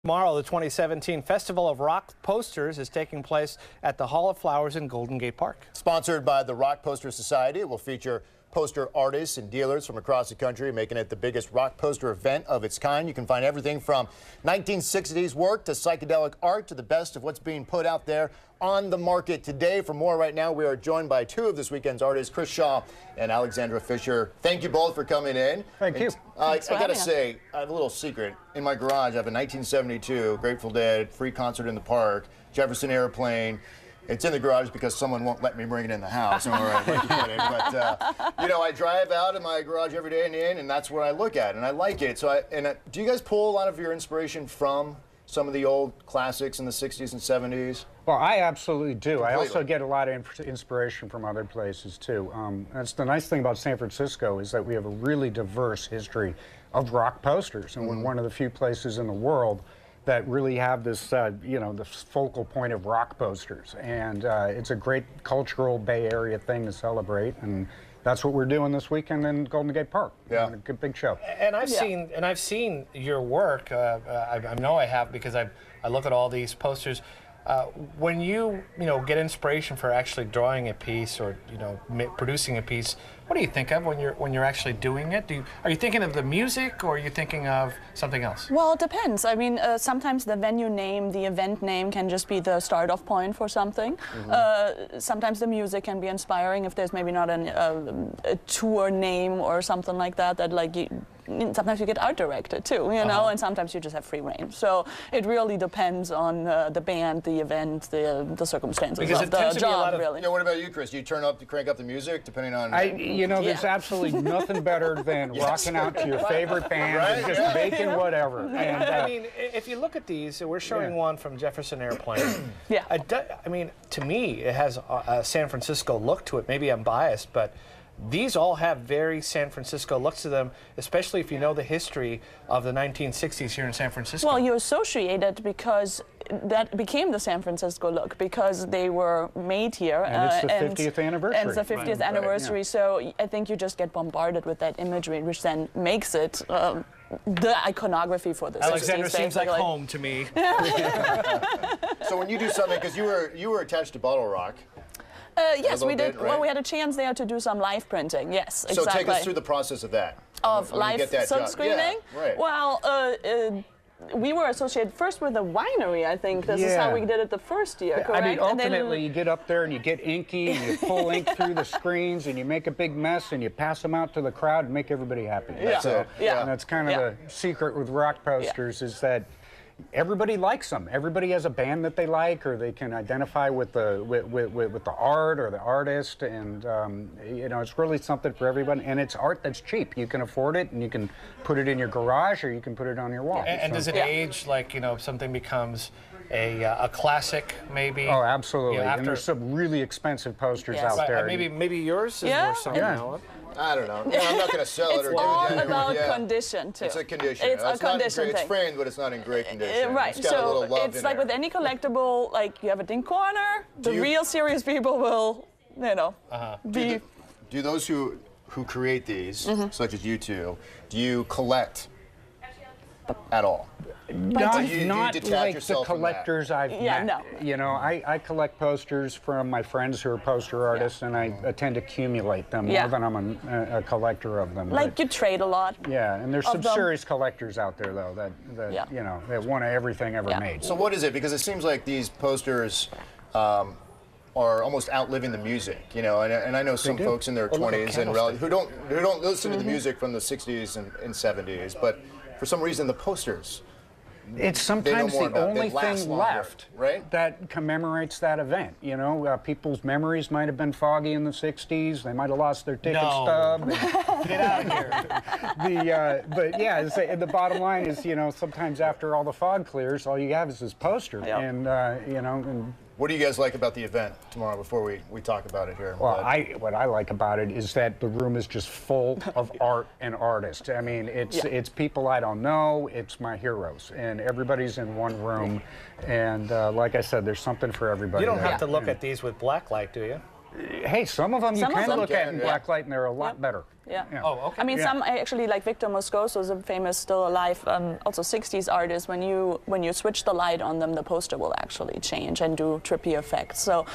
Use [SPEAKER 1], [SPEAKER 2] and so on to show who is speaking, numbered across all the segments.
[SPEAKER 1] Tomorrow, the 2017 Festival of Rock Posters is taking place at the Hall of Flowers in Golden Gate Park.
[SPEAKER 2] Sponsored by the Rock Poster Society, it will feature poster artists and dealers from across the country, making it the biggest rock poster event of its kind. You can find everything from 1960s work to psychedelic art to the best of what's being put out there on the market today. For more right now, we are joined by two of this weekend's artists, Chris Shaw and Alexandra Fisher. Thank you both for coming in.
[SPEAKER 3] Thank you.
[SPEAKER 2] I gotta say, I have a little secret. In my garage, I have a 1972 Grateful Dead free concert in the park, Jefferson Airplane. It's in the garage because someone won't let me bring it in the house. All right, but you know, I drive out of my garage every day and in, and that's where I look at, and I like it. So, do you guys pull a lot of your inspiration from some of the old classics in the 60s and 70s?
[SPEAKER 3] Well, I absolutely do.
[SPEAKER 2] Completely.
[SPEAKER 3] I also get a lot of inspiration from other places, too. That's the nice thing about San Francisco is that we have a really diverse history of rock posters, and we're one of the few places in the world that really have this, you know, the focal point of rock posters. And it's a great cultural Bay Area thing to celebrate, and that's what we're doing this weekend in Golden Gate Park.
[SPEAKER 2] Yeah,
[SPEAKER 3] a good big show.
[SPEAKER 1] And I've seen your work. I know I have because I look at all these posters. When you get inspiration for actually drawing a piece or producing a piece, what do you think of when you're actually doing it? Are you thinking of the music or are you thinking of something else?
[SPEAKER 4] Well, it depends. I mean, sometimes the venue name, the event name can just be the start-off point for something. Sometimes the music can be inspiring if there's maybe not a tour name or something like that. Sometimes you get art directed too, and sometimes you just have free reign. So it really depends on the band, the event, the circumstances of the job, really.
[SPEAKER 2] What about you, Chris? Do you crank up the music depending on?
[SPEAKER 3] There's absolutely nothing better than rocking out to your favorite band and just making whatever. And,
[SPEAKER 1] I mean, if you look at these, we're showing one from Jefferson Airplane. I mean, to me, it has a San Francisco look to it. Maybe I'm biased, but these all have very San Francisco looks to them, especially if you know the history of the 1960s here in San Francisco.
[SPEAKER 4] Well, you associate it because that became the San Francisco look because they were made here.
[SPEAKER 3] And it's the 50th anniversary.
[SPEAKER 4] And it's the 50th anniversary, so I think you just get bombarded with that imagery, which then makes it the iconography for the 60s.
[SPEAKER 1] Alexandra seems like home to me.
[SPEAKER 2] So when you do something, because you were attached to Bottle Rock.
[SPEAKER 4] Yes, we did. Right? Well, we had a chance there to do some live printing. Yes, exactly.
[SPEAKER 2] So take us through the process of that.
[SPEAKER 4] Of live silk screening?
[SPEAKER 2] Yeah, right.
[SPEAKER 4] Well, we were associated first with a winery, I think. This is how we did it the first year, correct?
[SPEAKER 3] I mean, ultimately, you get up there and you get inky and you pull ink through the screens and you make a big mess and you pass them out to the crowd and make everybody happy.
[SPEAKER 2] That's it. Yeah.
[SPEAKER 3] And that's kind of the secret with rock posters is that everybody likes them. Everybody has a band that they like, or they can identify with the art or the artist, and it's really something for everyone. And it's art that's cheap. You can afford it, and you can put it in your garage, or you can put it on your wall.
[SPEAKER 1] And does it age like if something becomes a classic, maybe?
[SPEAKER 3] Oh, absolutely. And there's some really expensive posters out there.
[SPEAKER 1] Maybe yours is worth something.
[SPEAKER 2] I don't know. No, I'm not going to sell it.
[SPEAKER 4] It's all about condition, too.
[SPEAKER 2] It's a condition.
[SPEAKER 4] It's a condition thing.
[SPEAKER 2] It's framed, but it's not in great condition.
[SPEAKER 4] Right.
[SPEAKER 2] It's got a little love
[SPEAKER 4] it's like with any collectible, like you have a ding corner, the real serious people will, be...
[SPEAKER 2] Do those who create these, such as you two, do you collect at all?
[SPEAKER 3] Not
[SPEAKER 2] you
[SPEAKER 3] like the
[SPEAKER 2] from
[SPEAKER 3] collectors I've met.
[SPEAKER 4] No.
[SPEAKER 3] I collect posters from my friends who are poster artists, and I tend to accumulate them more than I'm a collector of them.
[SPEAKER 4] Like you trade a lot.
[SPEAKER 3] Yeah, and there's some serious collectors out there, though, that want everything ever made.
[SPEAKER 2] So what is it? Because it seems like these posters are almost outliving the music, and I know some folks in their 20s and who don't listen to the music from the 60s and 70s, but for some reason the posters.
[SPEAKER 3] It's sometimes the only thing left that commemorates that event. People's memories might have been foggy in the 60s. They might have lost their ticket stub.
[SPEAKER 1] Get out of here.
[SPEAKER 3] But yeah, the bottom line is, sometimes after all the fog clears, all you have is this poster. And
[SPEAKER 2] what do you guys like about the event tomorrow before we talk about it here?
[SPEAKER 3] Well, what I like about it is that the room is just full of art and artists. I mean, it's people I don't know, it's my heroes, and everybody's in one room. And like I said, there's something for everybody.
[SPEAKER 1] You don't have to look at these with black light, do you?
[SPEAKER 3] Hey, some of them you can look at in black light, and they're a lot better.
[SPEAKER 4] Yeah.
[SPEAKER 1] Oh, okay.
[SPEAKER 4] I mean,
[SPEAKER 3] Yeah.
[SPEAKER 4] some actually, like Victor Moscoso is a famous, still alive, also 60s artist. When you switch the light on them, the poster will actually change and do trippy effects. So,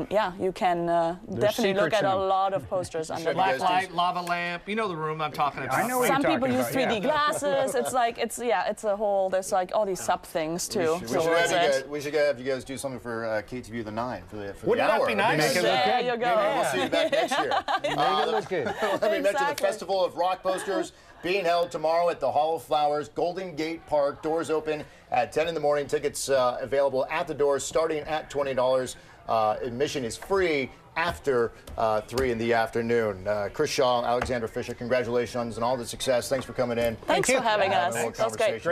[SPEAKER 4] yeah, you can definitely look
[SPEAKER 3] secrets
[SPEAKER 4] at
[SPEAKER 3] in
[SPEAKER 4] a
[SPEAKER 3] them.
[SPEAKER 4] lot of posters under
[SPEAKER 2] Sure,
[SPEAKER 4] that.
[SPEAKER 1] Black
[SPEAKER 2] you guys
[SPEAKER 1] light, lava lamp. You know the room I'm talking about.
[SPEAKER 3] I know what
[SPEAKER 4] Some
[SPEAKER 3] you're
[SPEAKER 4] people
[SPEAKER 3] talking
[SPEAKER 4] use
[SPEAKER 3] about,
[SPEAKER 4] 3D
[SPEAKER 3] yeah.
[SPEAKER 4] glasses. It's like it's a whole. There's like all these sub things too. towards it.
[SPEAKER 2] We should have you guys do something for KTVU the 9 for the
[SPEAKER 1] Wouldn't
[SPEAKER 2] the
[SPEAKER 1] that
[SPEAKER 2] hour.
[SPEAKER 1] be nice?
[SPEAKER 3] Make it look
[SPEAKER 4] There
[SPEAKER 3] good.
[SPEAKER 4] you go.
[SPEAKER 2] We'll see you back next year.
[SPEAKER 3] Make it look good.
[SPEAKER 2] Let me mention the
[SPEAKER 4] Exactly.
[SPEAKER 2] Festival of Rock Posters being held tomorrow at the Hall of Flowers, Golden Gate Park. Doors open at 10 in the morning. Tickets available at the doors starting at $20. Admission is free after 3 in the afternoon. Chris Shaw, Alexandra Fisher, congratulations on all the success. Thanks for coming in.
[SPEAKER 4] Thanks for having
[SPEAKER 2] Having a
[SPEAKER 4] us.
[SPEAKER 2] little
[SPEAKER 4] That was great.
[SPEAKER 2] conversation.